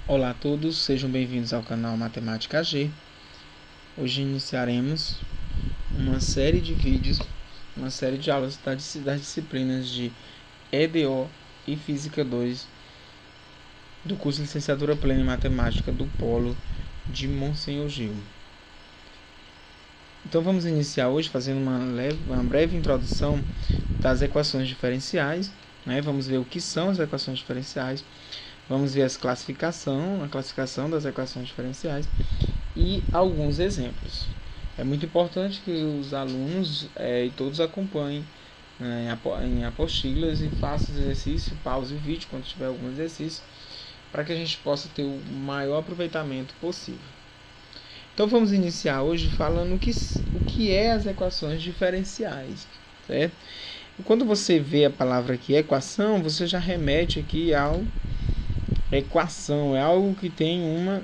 Olá a todos, sejam bem-vindos ao canal Matemática AG. Hoje iniciaremos uma série de vídeos, uma série de aulas das disciplinas de EDO e Física 2 do curso de Licenciatura Plena em Matemática do Polo de Monsenhor Gil. Então vamos iniciar hoje fazendo uma breve introdução das equações diferenciais, né? Vamos ver o que são as equações diferenciais. Vamos ver a classificação das equações diferenciais e alguns exemplos. É muito importante que os alunos e todos acompanhem em apostilas e façam exercício, pause o vídeo quando tiver algum exercício, para que a gente possa ter o maior aproveitamento possível. Então vamos iniciar hoje falando o que é as equações diferenciais, certo? E quando você vê a palavra aqui equação, você já remete aqui ao equação, é algo que tem uma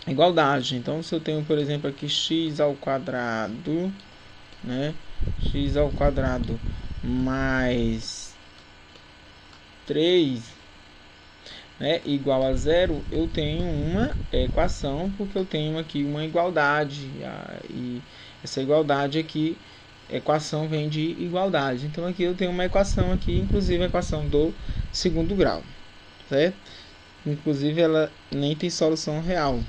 igualdade. Então, se eu tenho, por exemplo, aqui x ao quadrado, né? X ao quadrado mais 3, né, igual a zero, eu tenho uma equação, porque eu tenho aqui uma igualdade. E essa igualdade aqui, equação vem de igualdade. Então, aqui eu tenho uma equação aqui, inclusive a equação do segundo grau, certo? Inclusive ela nem tem solução real,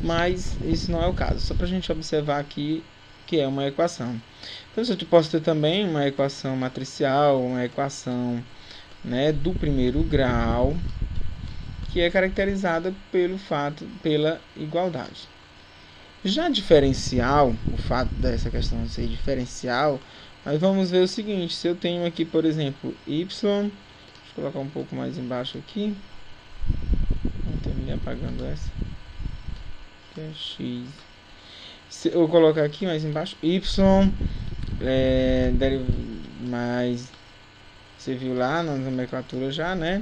mas isso não é o caso, só para a gente observar aqui que é uma equação. Então eu posso ter também uma equação matricial, uma equação, né, do primeiro grau, que é caracterizada pela igualdade. Já diferencial, o fato dessa questão de ser diferencial, nós vamos ver o seguinte: se eu tenho aqui, por exemplo, y, deixa eu colocar um pouco mais embaixo aqui, apagando essa, que é x. Se eu colocar aqui mais embaixo, y mais, você viu lá na nomenclatura já, né,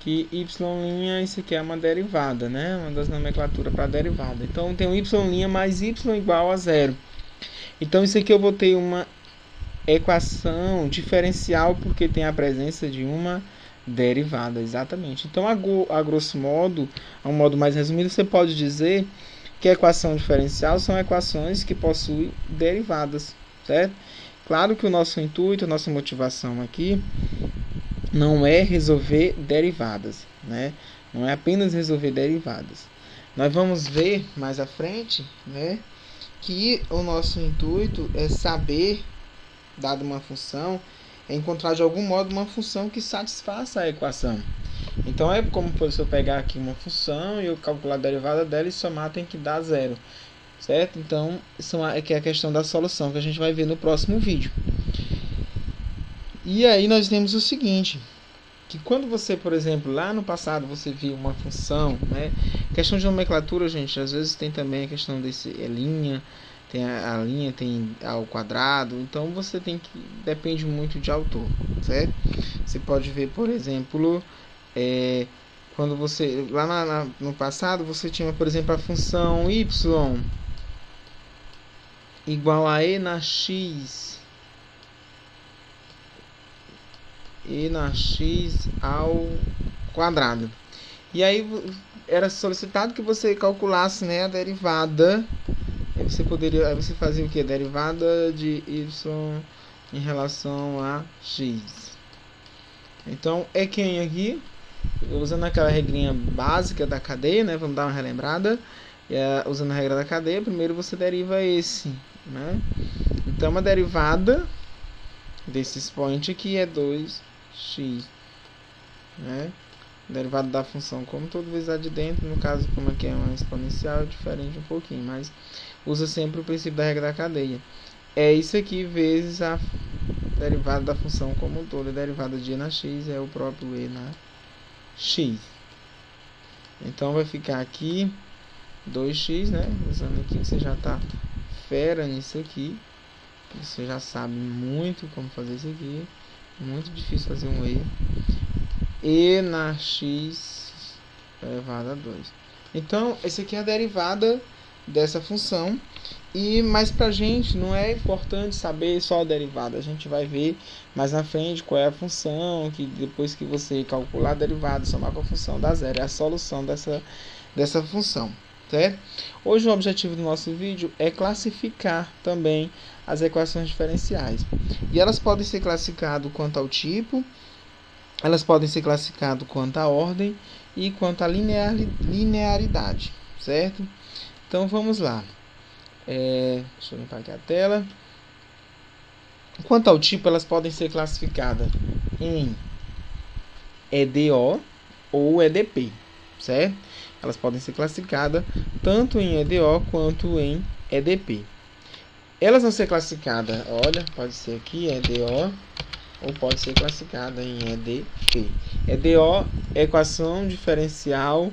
que y', isso aqui é uma derivada, né, uma das nomenclaturas para derivada. Então tem um y' mais y igual a zero. Então isso aqui eu vou ter uma equação diferencial porque tem a presença de uma derivada, exatamente. Então, a grosso modo, a um modo mais resumido, você pode dizer que a equação diferencial são equações que possuem derivadas, certo? Claro que o nosso intuito, a nossa motivação aqui não é resolver derivadas, né? Não é apenas resolver derivadas. Nós vamos ver mais à frente, né, que o nosso intuito é saber, dada uma função, é encontrar de algum modo uma função que satisfaça a equação. Então é como se eu pegar aqui uma função e eu calcular a derivada dela e somar, tem que dar zero, certo? Então isso é a questão da solução que a gente vai ver no próximo vídeo. E aí nós temos o seguinte, que quando você, por exemplo, lá no passado você viu uma função, né? Questão de nomenclatura, gente, às vezes tem também a questão desse linha, tem a linha, tem ao quadrado, então você tem que, depende muito de autor, certo? Você pode ver, por exemplo, quando você, lá no passado, você tinha, por exemplo, a função y igual a e na x ao quadrado. E aí era solicitado que você calculasse, né, a derivada. Aí você fazia o que? Derivada de y em relação a x. Então é quem aqui, usando aquela regrinha básica da cadeia, né? Vamos dar uma relembrada. Usando a regra da cadeia, primeiro você deriva esse, né? Então a derivada desse expoente aqui é 2x, né? Derivada da função como todo vezes a de dentro, no caso como aqui é uma exponencial, é diferente um pouquinho, mas usa sempre o princípio da regra da cadeia. É isso aqui vezes a derivada da função como um todo. A derivada de e na x é o próprio e na x. Então vai ficar aqui 2x, né? Usando aqui, você já está fera nisso aqui. Você já sabe muito como fazer isso aqui. Muito difícil fazer um e na x elevado a 2. Então, essa aqui é a derivada dessa função. Mas pra gente não é importante saber só a derivada. A gente vai ver mais na frente qual é a função, que depois que você calcular a derivada, somar com a função dá zero. É a solução dessa função, certo? Hoje o objetivo do nosso vídeo é classificar também as equações diferenciais. E elas podem ser classificadas quanto ao tipo, elas podem ser classificadas quanto à ordem e quanto à linearidade, certo? Então vamos lá. Deixa eu limpar aqui a tela. Quanto ao tipo, elas podem ser classificadas em EDO ou EDP, certo? Elas podem ser classificadas tanto em EDO quanto em EDP. Elas vão ser classificadas, olha, pode ser aqui EDO ou pode ser classificada em EDP. EDO é equação diferencial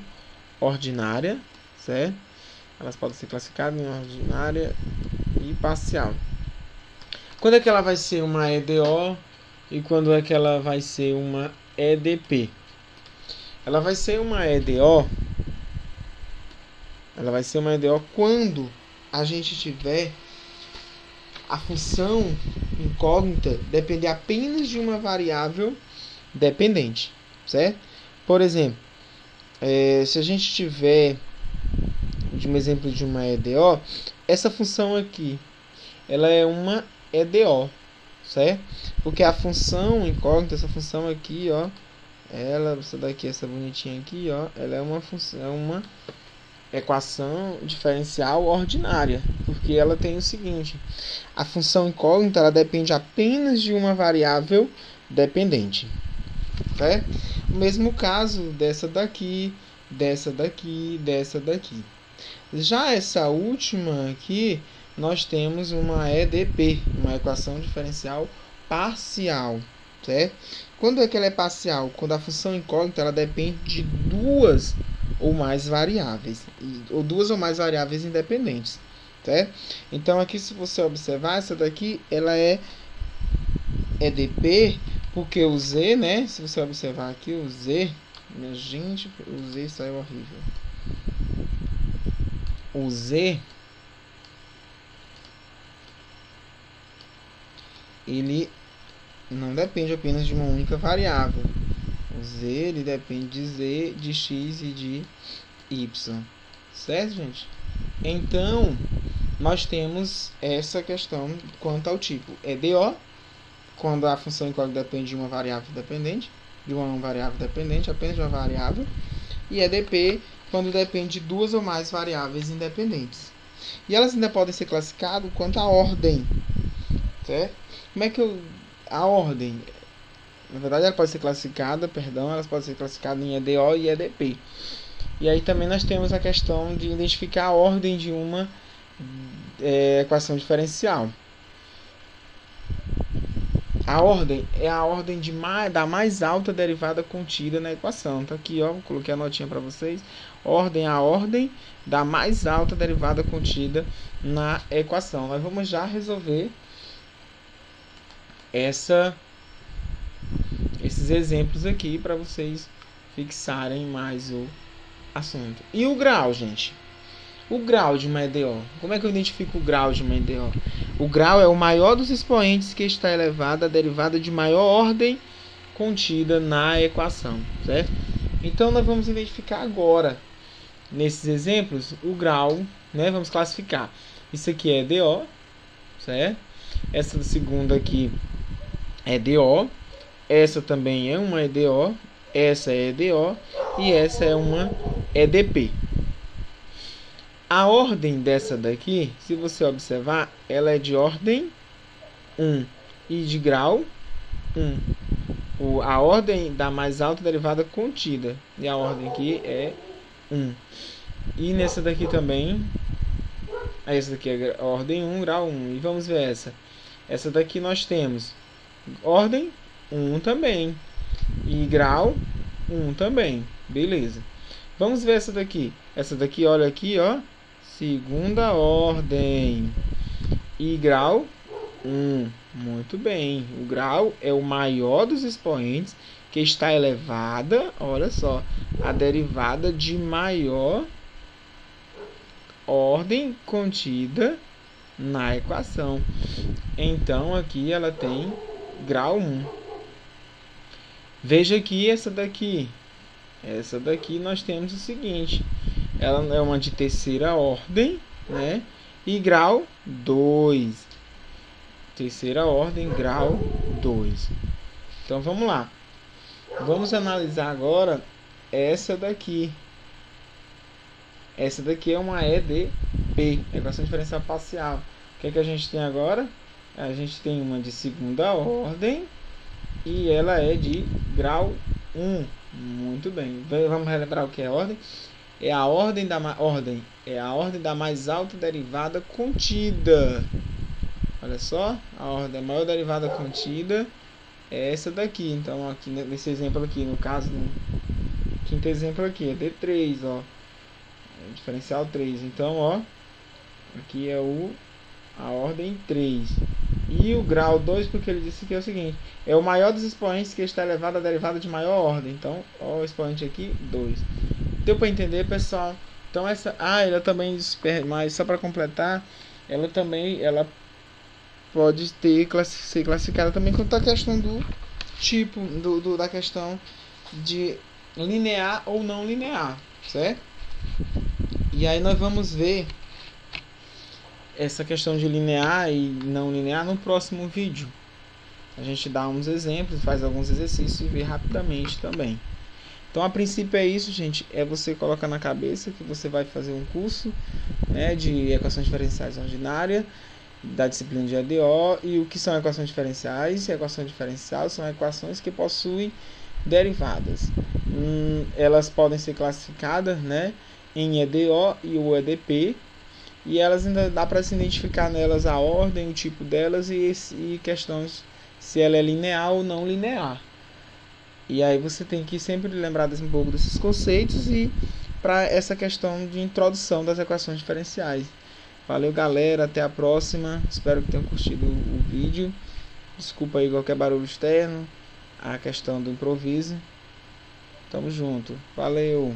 ordinária, certo? Elas podem ser classificadas em ordinária e parcial. Quando é que ela vai ser uma EDO e quando é que ela vai ser uma EDP? Ela vai ser uma EDO. Ela vai ser uma EDO quando a gente tiver a função incógnita depender apenas de uma variável dependente, certo? Por exemplo, se a gente tiver de um exemplo de uma EDO, essa função aqui, ela é uma EDO, certo? Porque a função incógnita, essa função aqui, ó, essa daqui, essa bonitinha aqui, ó, ela é uma função, é uma equação diferencial ordinária, porque ela tem o seguinte: a função incógnita, ela depende apenas de uma variável dependente, certo? O mesmo caso dessa daqui, dessa daqui, dessa daqui. Já essa última aqui, nós temos uma EDP, uma equação diferencial parcial, certo? Quando é que ela é parcial? Quando a função incógnita, ela depende de duas ou mais variáveis, ou duas ou mais variáveis independentes, certo? Então aqui, se você observar, essa daqui, ela é EDP, porque o Z, né? Se você observar aqui, o Z, minha gente, o Z saiu horrível. O Z, ele não depende apenas de uma única variável. O Z, ele depende de Z, de X e de Y. Certo, gente? Então, nós temos essa questão quanto ao tipo. EDO, quando a função incógnita depende de uma variável dependente, apenas de uma variável. E EDP, quando depende de duas ou mais variáveis independentes. E elas ainda podem ser classificadas quanto à ordem, certo? Como é que a ordem, na verdade, ela pode ser classificada, elas podem ser classificadas em EDO e EDP. E aí também nós temos a questão de identificar a ordem de uma equação diferencial. A ordem é a ordem da mais alta derivada contida na equação. Então aqui, ó, coloquei a notinha para vocês. Ordem é a ordem da mais alta derivada contida na equação. Nós vamos já resolver esses exemplos aqui para vocês fixarem mais o assunto. E o grau, gente? O grau de uma EDO. Como é que eu identifico o grau de uma EDO? O grau é o maior dos expoentes que está elevado à derivada de maior ordem contida na equação, certo? Então nós vamos identificar agora, nesses exemplos, o grau, né? Vamos classificar. Isso aqui é EDO, certo? Essa segunda aqui é EDO. Essa também é uma EDO. Essa é EDO. E essa é uma EDP. A ordem dessa daqui, se você observar, ela é de ordem 1 e de grau 1. A ordem da mais alta derivada contida. E a ordem aqui é 1. E nessa daqui também, essa daqui é ordem 1, grau 1. E vamos ver essa. Essa daqui nós temos ordem 1 também. E grau 1 também. Beleza. Vamos ver essa daqui. Essa daqui, olha aqui, ó. Segunda ordem. E grau 1. Muito bem. O grau é o maior dos expoentes que está elevada, olha só, a derivada de maior ordem contida na equação. Então aqui ela tem grau 1. Veja aqui essa daqui. Essa daqui nós temos o seguinte: ela é uma de terceira ordem, né? E grau 2. Terceira ordem, grau 2. Então vamos lá. Vamos analisar agora essa daqui. Essa daqui é uma EDP, equação diferencial parcial. O que é que a gente tem agora? A gente tem uma de segunda ordem e ela é de grau 1. Muito bem. Vamos relembrar o que é ordem? É a ordem da mais alta derivada contida. Olha só, a ordem da maior derivada contida é essa daqui. Então aqui nesse exemplo aqui, no caso do quinto exemplo aqui, é D3, ó. É diferencial 3. Então, ó, aqui é a ordem 3. E o grau 2, porque ele disse que é o seguinte: é o maior dos expoentes que está elevado à derivada de maior ordem. Então, ó, o expoente aqui, 2. Deu para entender, pessoal? Então, ela também, mas só para completar, ela pode ser classificada também quanto à questão do tipo, da questão de linear ou não linear, certo? E aí nós vamos ver essa questão de linear e não linear no próximo vídeo. A gente dá uns exemplos, faz alguns exercícios e vê rapidamente também. Então, a princípio é isso, gente. É você colocar na cabeça que você vai fazer um curso, né, de equações diferenciais ordinárias, da disciplina de EDO. E o que são equações diferenciais? Equação diferencial são equações que possuem derivadas. Elas podem ser classificadas, né, em EDO e o EDP. E elas ainda dá para se identificar nelas a ordem, o tipo delas e questões se ela é linear ou não linear. E aí você tem que sempre lembrar um pouco desses conceitos e para essa questão de introdução das equações diferenciais. Valeu, galera, até a próxima. Espero que tenham curtido o vídeo. Desculpa aí qualquer barulho externo, a questão do improviso. Tamo junto. Valeu.